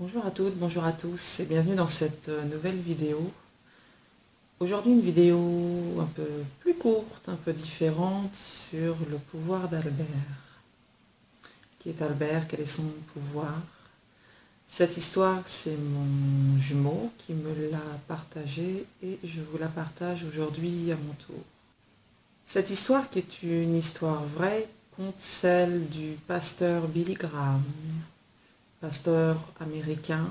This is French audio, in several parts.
Bonjour à toutes, bonjour à tous et bienvenue dans cette nouvelle vidéo. Aujourd'hui une vidéo un peu plus courte, un peu différente sur le pouvoir d'Albert. Qui est Albert? Quel est son pouvoir? Cette histoire, c'est mon jumeau qui me l'a partagée et je vous la partage aujourd'hui à mon tour. Cette histoire, qui est une histoire vraie, conte celle du pasteur Billy Graham. Pasteur américain,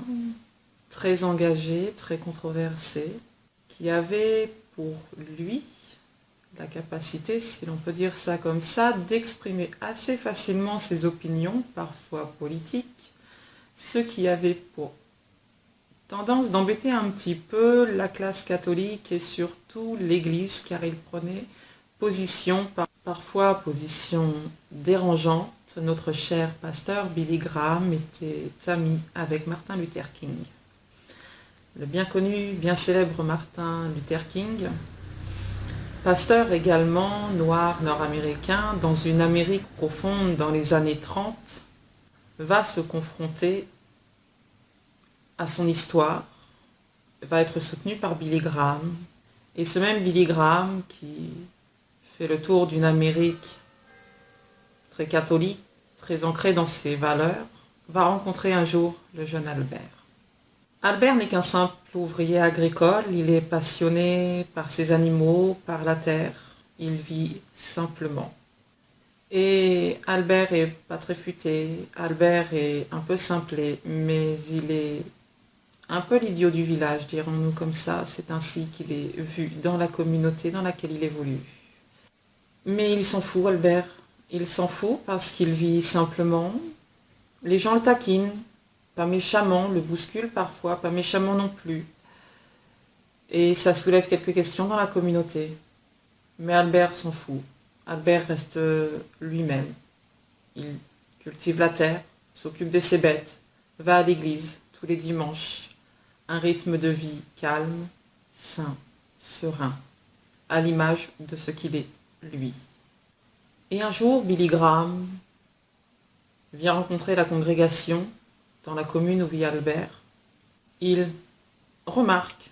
très engagé, très controversé, qui avait pour lui la capacité, si l'on peut dire ça comme ça, d'exprimer assez facilement ses opinions, parfois politiques, ce qui avait pour tendance d'embêter un petit peu la classe catholique et surtout l'Église, car il prenait position, parfois position dérangeante. Notre cher pasteur Billy Graham était ami avec Martin Luther King. Le bien connu, bien célèbre Martin Luther King, pasteur également noir nord-américain dans une Amérique profonde dans les années 30, va se confronter à son histoire, va être soutenu par Billy Graham. Et ce même Billy Graham qui fait le tour d'une Amérique très catholique, très ancrée dans ses valeurs, va rencontrer un jour le jeune Albert. Albert n'est qu'un simple ouvrier agricole, il est passionné par ses animaux, par la terre, il vit simplement. Et Albert est pas très futé, Albert est un peu simplé, mais il est un peu l'idiot du village, dirons-nous comme ça, c'est ainsi qu'il est vu dans la communauté dans laquelle il évolue. Mais il s'en fout, Albert. Il s'en fout parce qu'il vit simplement. Les gens le taquinent, pas méchamment, le bousculent parfois, pas méchamment non plus. Et ça soulève quelques questions dans la communauté. Mais Albert s'en fout. Albert reste lui-même. Il cultive la terre, s'occupe de ses bêtes, va à l'église tous les dimanches. Un rythme de vie calme, sain, serein, à l'image de ce qu'il est, lui. Et un jour, Billy Graham vient rencontrer la congrégation dans la commune où vit Albert. Il remarque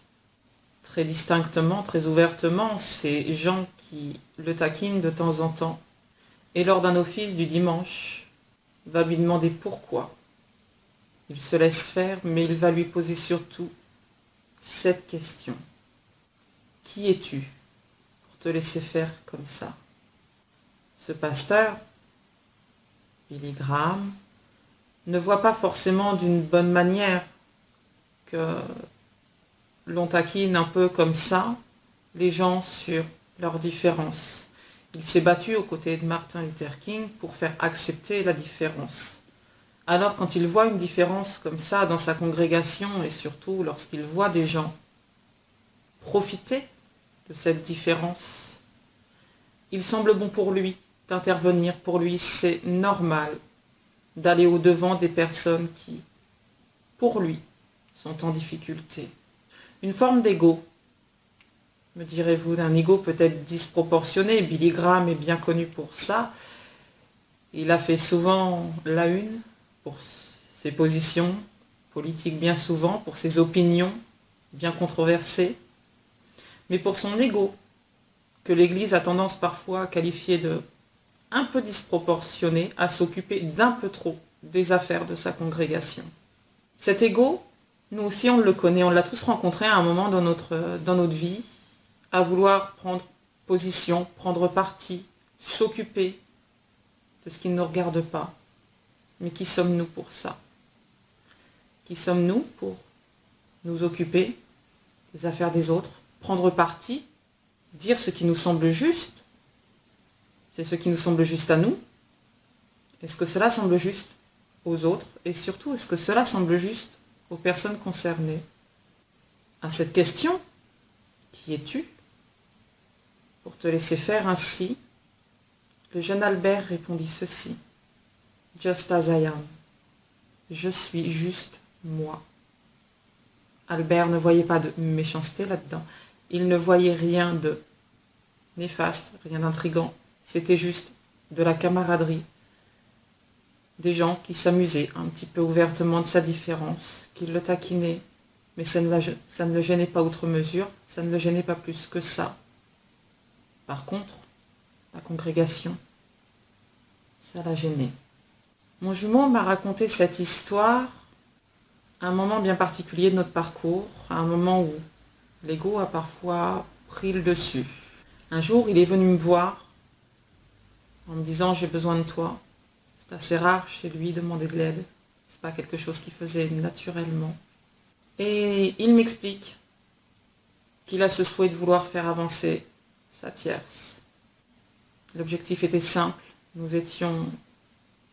très distinctement, très ouvertement, ces gens qui le taquinent de temps en temps. Et lors d'un office du dimanche, va lui demander pourquoi. Il se laisse faire, mais il va lui poser surtout cette question. Qui es-tu pour te laisser faire comme ça? Ce pasteur, Billy Graham, ne voit pas forcément d'une bonne manière que l'on taquine un peu comme ça les gens sur leurs différences. Il s'est battu aux côtés de Martin Luther King pour faire accepter la différence. Alors quand il voit une différence comme ça dans sa congrégation et surtout lorsqu'il voit des gens profiter de cette différence, il semble bon pour lui d'intervenir. Pour lui, c'est normal d'aller au-devant des personnes qui, pour lui, sont en difficulté. Une forme d'ego, me direz-vous, d'un ego peut-être disproportionné. Billy Graham est bien connu pour ça. Il a fait souvent la une pour ses positions politiques, bien souvent, pour ses opinions bien controversées, mais pour son ego, que l'Église a tendance parfois à qualifier de un peu disproportionné, à s'occuper d'un peu trop des affaires de sa congrégation. Cet ego, nous aussi on le connaît, on l'a tous rencontré à un moment dans notre vie, à vouloir prendre position, prendre parti, s'occuper de ce qui ne nous regarde pas. Mais qui sommes-nous pour ça? Qui sommes-nous pour nous occuper des affaires des autres, prendre parti, dire ce qui nous semble juste? C'est ce qui nous semble juste à nous? Est-ce que cela semble juste aux autres? Et surtout, est-ce que cela semble juste aux personnes concernées? À cette question, qui es-tu pour te laisser faire ainsi, le jeune Albert répondit ceci. Just as I am. Je suis juste moi. Albert ne voyait pas de méchanceté là-dedans. Il ne voyait rien de néfaste, rien d'intrigant. C'était juste de la camaraderie. des gens qui s'amusaient un petit peu ouvertement de sa différence, qui le taquinaient, mais ça ne le gênait pas outre mesure, ça ne le gênait pas plus que ça. Par contre, la congrégation, ça l'a gêné. Mon jumeau m'a raconté cette histoire à un moment bien particulier de notre parcours, à un moment où l'ego a parfois pris le dessus. Un jour, il est venu me voir en me disant « j'ai besoin de toi ». C'est assez rare chez lui de demander de l'aide. C'est pas quelque chose qu'il faisait naturellement. Et il m'explique qu'il a ce souhait de vouloir faire avancer sa tierce. L'objectif était simple. Nous étions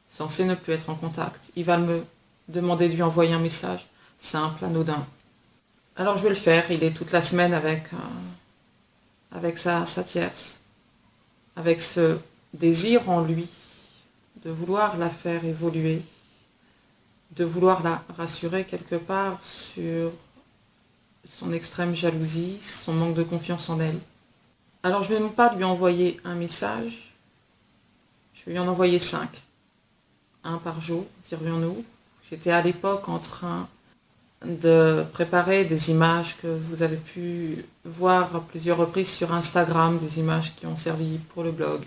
censés ne plus être en contact. Il va me demander de lui envoyer un message simple, anodin. Alors je vais le faire. Il est toute la semaine avec sa tierce. Avec ce désir en lui de vouloir la faire évoluer, de vouloir la rassurer quelque part sur son extrême jalousie, son manque de confiance en elle. Alors je ne vais même pas lui envoyer un message, je vais lui en envoyer 5. Un par jour, dirions-nous. J'étais à l'époque en train de préparer des images que vous avez pu voir à plusieurs reprises sur Instagram, des images qui ont servi pour le blog.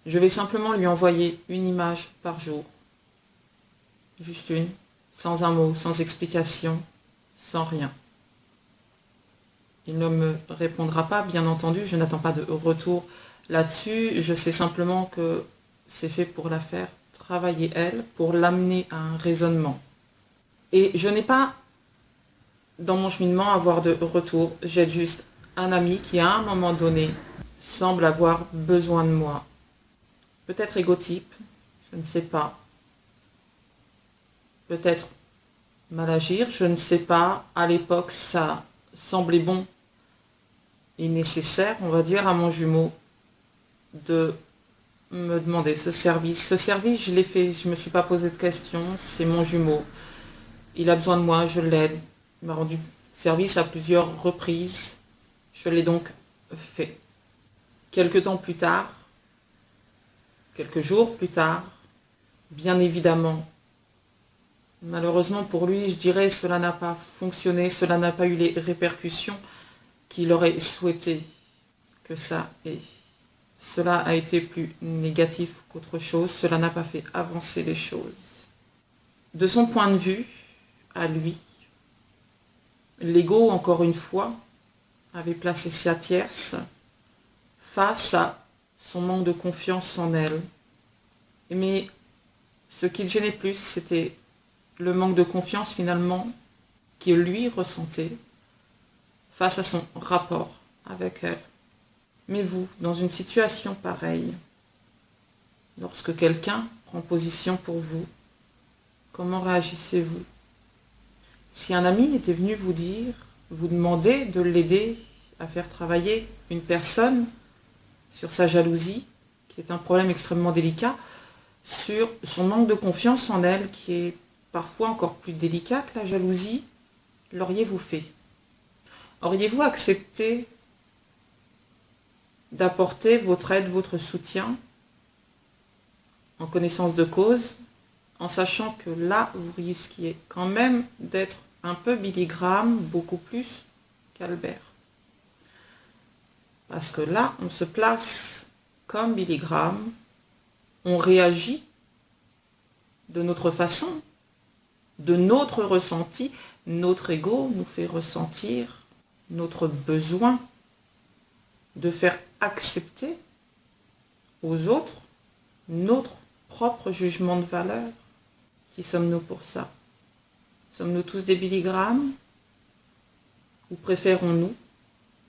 Je vais simplement lui envoyer une image par jour. Juste une, sans un mot, sans explication, sans rien. Il ne me répondra pas, bien entendu, je n'attends pas de retour là-dessus. Je sais simplement que c'est fait pour la faire travailler elle, pour l'amener à un raisonnement. Et je n'ai pas, dans mon cheminement, à avoir de retour. J'ai juste un ami qui, à un moment donné, semble avoir besoin de moi. Peut-être égotype, je ne sais pas. Peut-être mal agir, je ne sais pas. À l'époque, ça semblait bon et nécessaire, on va dire, à mon jumeau de me demander ce service. Ce service, je l'ai fait, je ne me suis pas posé de questions, c'est mon jumeau. Il a besoin de moi, je l'aide. Il m'a rendu service à plusieurs reprises. Je l'ai donc fait. Quelques temps plus tard, quelques jours plus tard, bien évidemment, malheureusement pour lui, je dirais, cela n'a pas fonctionné, cela n'a pas eu les répercussions qu'il aurait souhaité que ça ait. Cela a été plus négatif qu'autre chose, cela n'a pas fait avancer les choses. De son point de vue, à lui, l'ego, encore une fois, avait placé sa tierce face à son manque de confiance en elle. Mais ce qui le gênait plus, c'était le manque de confiance finalement qu'il lui ressentait face à son rapport avec elle. Mais vous, dans une situation pareille, lorsque quelqu'un prend position pour vous, comment réagissez-vous? Si un ami était venu vous dire, vous demander de l'aider à faire travailler une personne sur sa jalousie, qui est un problème extrêmement délicat, sur son manque de confiance en elle, qui est parfois encore plus délicat que la jalousie, l'auriez-vous fait? Auriez-vous accepté d'apporter votre aide, votre soutien, en connaissance de cause, en sachant que là, vous risquiez quand même d'être un peu Billy Graham, beaucoup plus qu'Albert. Parce que là, on se place comme Billy Graham, on réagit de notre façon, de notre ressenti, notre ego nous fait ressentir notre besoin de faire accepter aux autres notre propre jugement de valeur. Qui sommes-nous pour ça? Sommes-nous tous des Billy Graham? Ou préférons-nous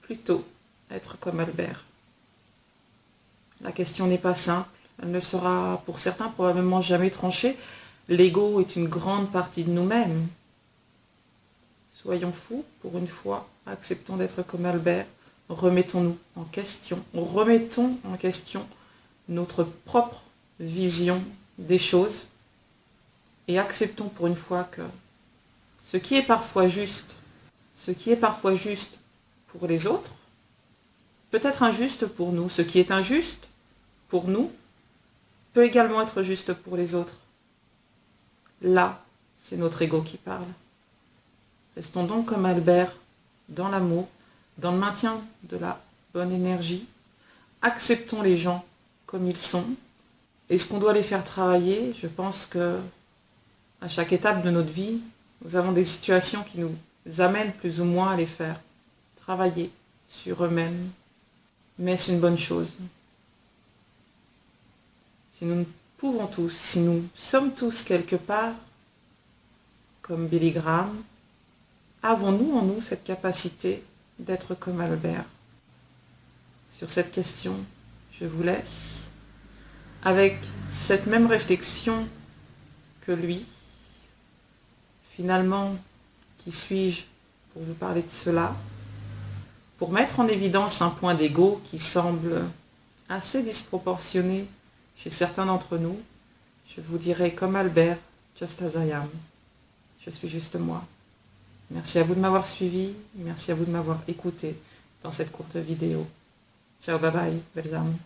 plutôt être comme Albert? La question n'est pas simple, elle ne sera pour certains probablement jamais tranchée. L'ego est une grande partie de nous-mêmes. Soyons fous, pour une fois, acceptons d'être comme Albert, remettons-nous en question, remettons en question notre propre vision des choses et acceptons pour une fois que ce qui est parfois juste pour les autres, peut être injuste pour nous. Ce qui est injuste pour nous peut également être juste pour les autres. Là, c'est notre ego qui parle. Restons donc comme Albert, dans l'amour, dans le maintien de la bonne énergie. Acceptons les gens comme ils sont. Est-ce qu'on doit les faire travailler? Je pense que à chaque étape de notre vie, nous avons des situations qui nous amènent plus ou moins à les faire travailler sur eux-mêmes. Mais c'est une bonne chose. Si nous pouvons tous, si nous sommes tous quelque part, comme Billy Graham, avons-nous en nous cette capacité d'être comme Albert? Sur cette question, je vous laisse avec cette même réflexion que lui. Finalement, qui suis-je pour vous parler de cela? Pour mettre en évidence un point d'ego qui semble assez disproportionné chez certains d'entre nous, je vous dirai comme Albert, just as I am. Je suis juste moi. Merci à vous de m'avoir suivi, merci à vous de m'avoir écouté dans cette courte vidéo. Ciao, bye bye, belles âmes.